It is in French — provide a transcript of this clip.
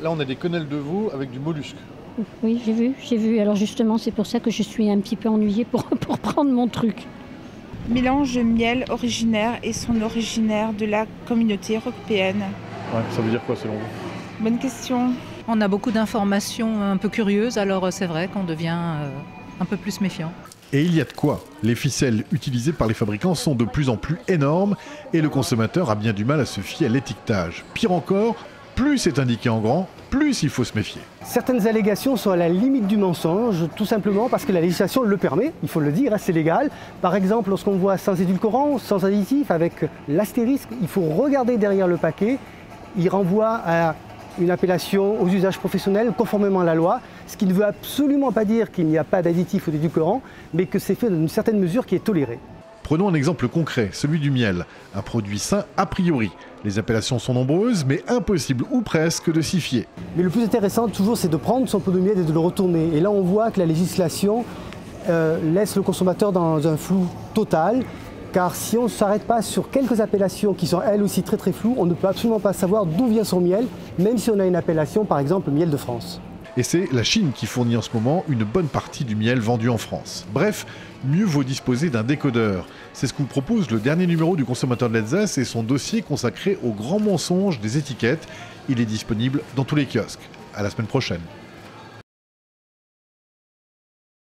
Là, on a des quenelles de veau avec du mollusque. Oui, j'ai vu. Alors justement, c'est pour ça que je suis un petit peu ennuyée pour prendre mon truc. Mélange de miel originaire et son originaire de la communauté européenne. Ouais, ça veut dire quoi selon vous? Bonne question. On a beaucoup d'informations un peu curieuses, alors c'est vrai qu'on devient un peu plus méfiant. Et il y a de quoi. Les ficelles utilisées par les fabricants sont de plus en plus énormes et le consommateur a bien du mal à se fier à l'étiquetage. Pire encore, plus c'est indiqué en grand, plus il faut se méfier. Certaines allégations sont à la limite du mensonge, tout simplement parce que la législation le permet, il faut le dire, c'est légal. Par exemple, lorsqu'on voit sans édulcorant, sans additif, avec l'astérisque, il faut regarder derrière le paquet, il renvoie à une appellation aux usages professionnels conformément à la loi, ce qui ne veut absolument pas dire qu'il n'y a pas d'additif ou d'édulcorant, mais que c'est fait dans une certaine mesure qui est tolérée. Prenons un exemple concret, celui du miel, un produit sain a priori. Les appellations sont nombreuses, mais impossible ou presque de s'y fier. Mais le plus intéressant toujours, c'est de prendre son pot de miel et de le retourner. Et là, on voit que la législation laisse le consommateur dans un flou total, car si on ne s'arrête pas sur quelques appellations qui sont elles aussi très floues, on ne peut absolument pas savoir d'où vient son miel, même si on a une appellation, par exemple, miel de France. Et c'est la Chine qui fournit en ce moment une bonne partie du miel vendu en France. Bref, mieux vaut disposer d'un décodeur. C'est ce que vous propose le dernier numéro du Consommateur de l'Alsace et son dossier consacré aux grands mensonges des étiquettes. Il est disponible dans tous les kiosques. À la semaine prochaine.